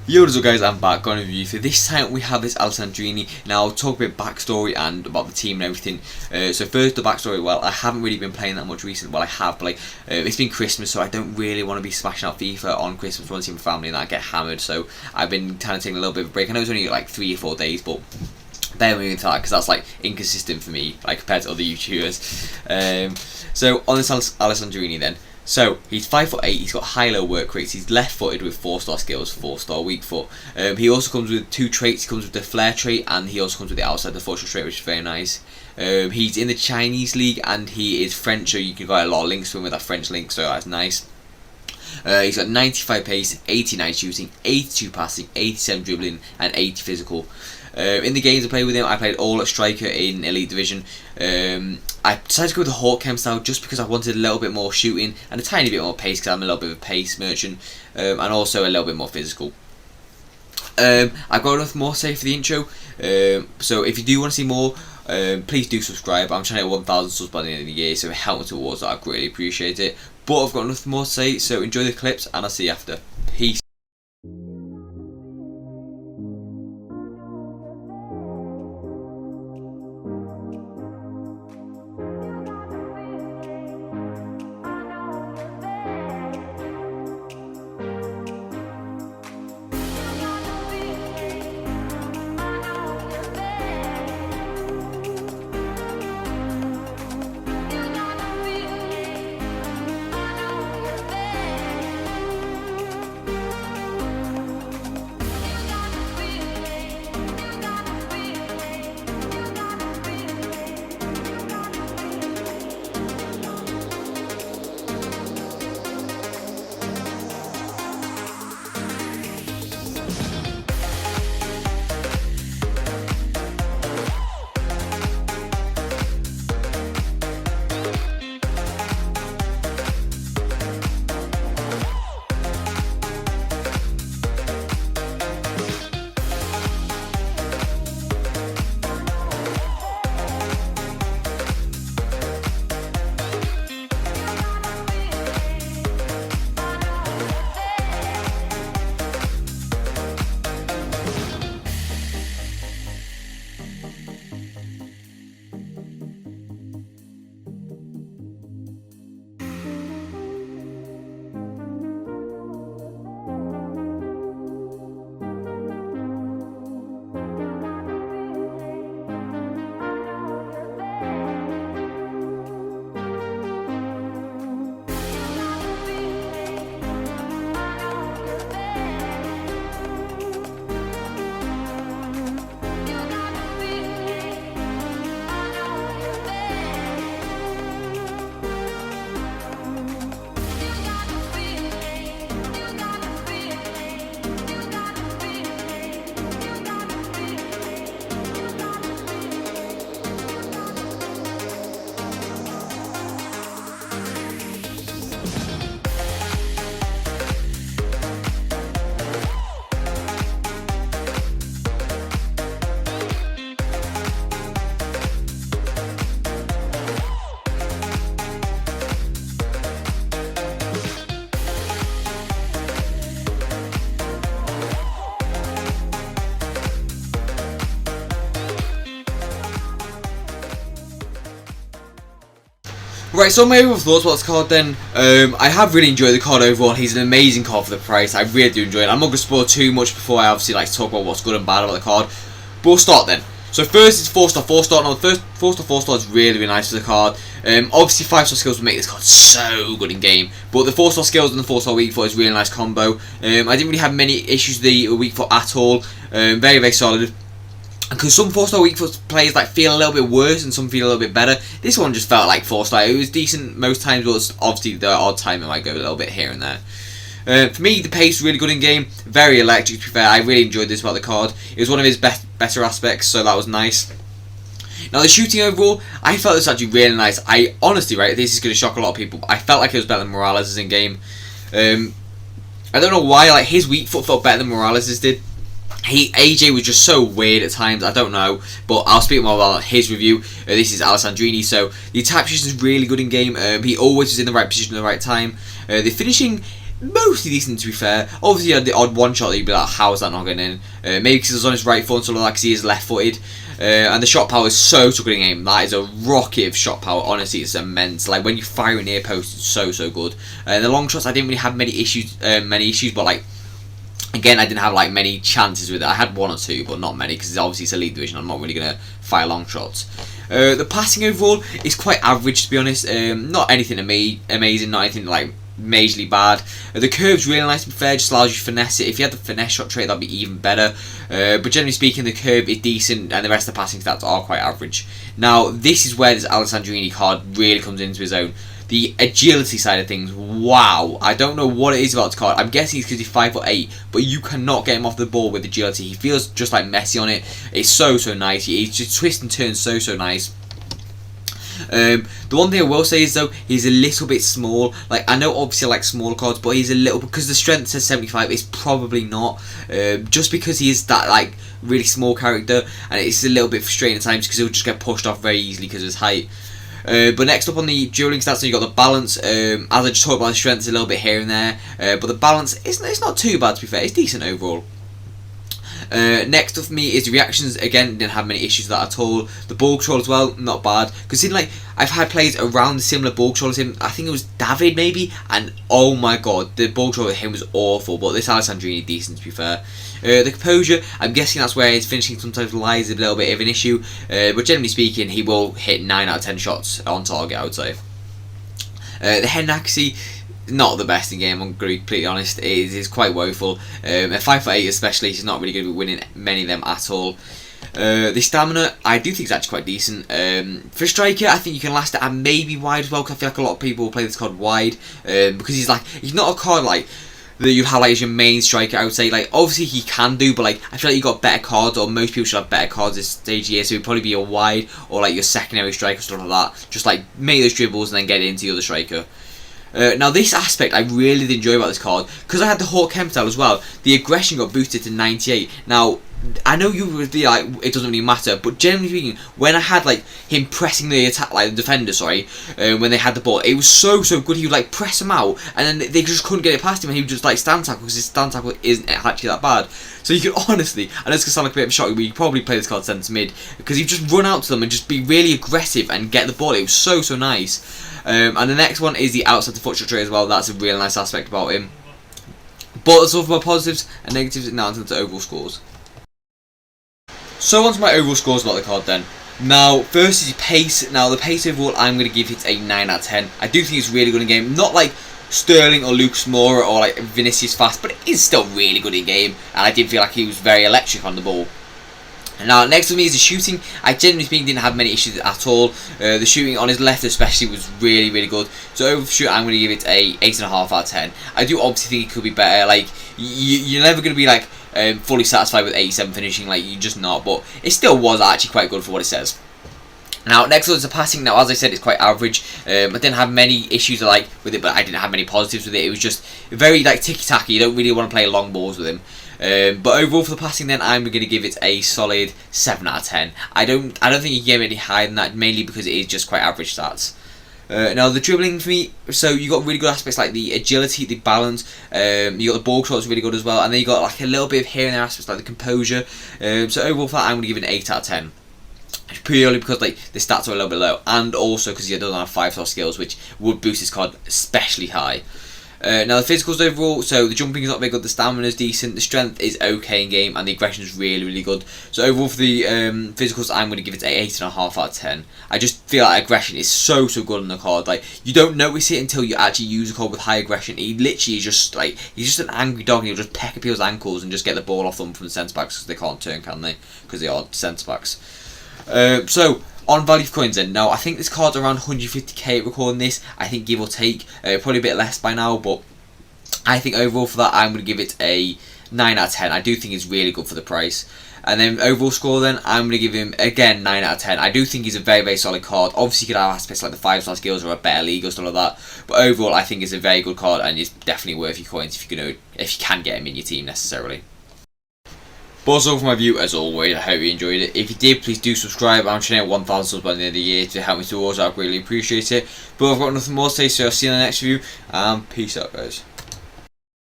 Yo, what's up guys, I'm back on a review. So this time we have this Alessandrini. Now I'll talk a bit backstory and about the team and everything. So first the backstory, well, I haven't really been playing that much recently. Well, I have, but it's been Christmas, so I don't really want to be smashing out FIFA on Christmas. I want to see my family and I get hammered, so I've been kind of taking a little bit of a break. I know it's only like 3 or 4 days, but bear with me with that because that's like inconsistent for me, like compared to other YouTubers. So on this Alessandrini then. So he's 5'8", he's got high-low work rates, he's left-footed with 4-star skills, 4-star weak foot. He also comes with 2 traits, he comes with the flare trait and he also comes with the outside the fortress trait, which is very nice. He's in the Chinese league and he is French, so you can get a lot of links to him with that French link, so that's nice. He's got 95 pace, 89 shooting, 82 passing, 87 dribbling and 80 physical. In the games I played with him, I played all at striker in Elite Division. I decided to go with the Hawk Chem style just because I wanted a little bit more shooting and a tiny bit more pace because I'm a little bit of a pace merchant, and also a little bit more physical. I've got enough more to say for the intro, so if you do want to see more, please do subscribe. I'm trying to get 1,000 subs by the end of the year, so if it helps towards that, I'd greatly appreciate it. But I've got nothing more to say, so enjoy the clips and I'll see you after. Peace. Right, so my overall thoughts about this card then. I have really enjoyed the card overall. He's an amazing card for the price. I really do enjoy it. I'm not going to spoil too much before I obviously like to talk about what's good and bad about the card. But we'll start then. So first it's 4-star 4-star. Now the first 4-star 4-star is really, really nice for the card. Obviously 5-star skills will make this card so good in game. But the 4-star skills and the 4-star weak foot is a really nice combo. I didn't really have many issues with the weak foot at all. Very, very solid. Because some 4-star weak foot players like feel a little bit worse and some feel a little bit better. This one just felt like 4-star. It was decent most times, but obviously the odd time it might go a little bit here and there. For me, the pace was really good in game. Very electric, to be fair. I really enjoyed this about the card. It was one of his better aspects, so that was nice. Now the shooting overall, I felt this was actually really nice. I honestly, right, this is going to shock a lot of people, but I felt like it was better than Morales' in game. I don't know why, like his weak foot felt better than Morales' did. AJ was just so weird at times, I don't know, but I'll speak more about his review. This is Alessandrini, so the attack position is really good in game. He always was in the right position at the right time. The finishing, mostly decent, to be fair. Obviously, you had the odd one shot that you'd be like, how is that not going in? Maybe because it was on his right foot and stuff like that, because he is left-footed. And the shot power is so good in game. That is a rocket of shot power. Honestly, it's immense. Like, when you fire a near post, it's so good. The long shots, I didn't really have many issues, but like, again, I didn't have like many chances with it. I had one or two, but not many, because obviously it's a league division. I'm not really going to fire long shots. The passing overall is quite average, to be honest. Not anything amazing, not anything like majorly bad. The curve's really nice, to be fair, just allows you to finesse it. If you had the finesse shot trait, that'd be even better. But generally speaking, the curve is decent, and the rest of the passing stats are quite average. Now, this is where this Alessandrini card really comes into his own. The agility side of things, wow. I don't know what it is about this card. I'm guessing it's because he's 5'8", but you cannot get him off the ball with agility. He feels just like Messi on it. It's so nice. He just twists and turns so nice. The one thing I will say is though, he's a little bit small. Like, I know obviously I like smaller cards, but he's a little, because the strength says 75, it's probably not. Just because he is that like really small character, and it's a little bit frustrating at times because he'll just get pushed off very easily because of his height. But next up on the dueling stats, so you got the balance. As I just talked about, the strength is a little bit here and there, but the balance it's not too bad, to be fair. It's decent overall. Next up for me is the reactions. Again, didn't have many issues with that at all. The ball control as well, not bad. Considering like I've had players around the similar ball control as him. I think it was David maybe, and oh my god, the ball control with him was awful. But this Alessandrini decent, to be fair. The composure, I'm guessing that's where his finishing sometimes lies a little bit of an issue. But generally speaking, he will hit 9 out of 10 shots on target, I would say. The head accuracy, not the best in game, I'm going to be completely honest. It is quite woeful. At 5'8", especially, he's not really going to be winning many of them at all. The stamina, I do think is actually quite decent. For striker, I think you can last it at maybe wide as well, because I feel like a lot of people will play this card wide, because he's not a card like that you have like as your main striker. I would say, like, obviously he can do, but like I feel like you got better cards, or most people should have better cards this stage here, so he'd probably be a wide or like your secondary striker, stuff like that. Just like make those dribbles and then get it into the other striker. Now this aspect I really did enjoy about this card, because I had the Hawk Chem style as well. The aggression got boosted to 98. Now I know you would be like, it doesn't really matter, but generally speaking, when I had like him pressing the attack, like the defender, sorry, when they had the ball, it was so good. He would like press him out, and then they just couldn't get it past him, and he would just like stand tackle, because his stand tackle isn't actually that bad. So you could honestly, I know it's gonna sound like a bit of a shock, but you could probably play this card centre mid, because you just run out to them and just be really aggressive and get the ball. It was so nice. And the next one is the outside the foot shot trait as well. That's a really nice aspect about him. But that's all for my positives and negatives. Now onto the overall scores. So on to my overall scores about the card then. Now, first is pace. Now, the pace overall, I'm going to give it a 9 out of 10. I do think it's really good in game. Not like Sterling or Lucas Moura or like Vinicius fast, but it is still really good in game. And I did feel like he was very electric on the ball. Now, next to me is the shooting. I generally speaking didn't have many issues at all. The shooting on his left especially was really good. So over shoot, I'm going to give it a 8.5 out of 10. I do obviously think it could be better. Like, you're never going to be like fully satisfied with 87 finishing, like you're just not, but it still was actually quite good for what it says. Now, next up is the passing. Now, as I said, it's quite average. I didn't have many issues like with it, but I didn't have many positives with it. It was just very like ticky-tacky. You don't really want to play long balls with him. But overall for the passing, then I'm going to give it a solid 7 out of 10. I don't think you can get any higher than that, mainly because it is just quite average stats. Now the dribbling for me, so you got really good aspects like the agility, the balance. You got the ball control, really good as well, and then you got like a little bit of here and there aspects like the composure. So overall for that, I'm going to give it an 8 out of 10. Purely because like the stats are a little bit low, and also because he doesn't have 5-star skills, which would boost his card especially high. Now the physicals overall, so the jumping is not very good, the stamina is decent, the strength is okay in game, and the aggression is really good. So overall for the physicals, I'm going to give it an 8.5 out of 10. I just feel like aggression is so good on the card. Like, you don't notice it until you actually use a card with high aggression. He literally is just like, he's just an angry dog, and he'll just peck at people's ankles and just get the ball off them from the centre backs, because they can't turn, can they? Because they are centre backs. So on value for coins then, now I think this card's around 150k recording this, I think give or take, probably a bit less by now, but I think overall for that I'm going to give it a 9 out of 10. I do think it's really good for the price. And then overall score then, I'm going to give him again 9 out of 10. I do think he's a very solid card. Obviously you could have aspects like the 5-star skills or a better league or stuff like that, but overall I think it's a very good card, and it's definitely worth your coins if you can get him in your team necessarily. But also for my view, as always, I hope you enjoyed it. If you did, please do subscribe. I'm trying to get 1,000 subs by the end of the year to help me towards that. I really appreciate it. But I've got nothing more to say, so I'll see you in the next video, and peace out, guys.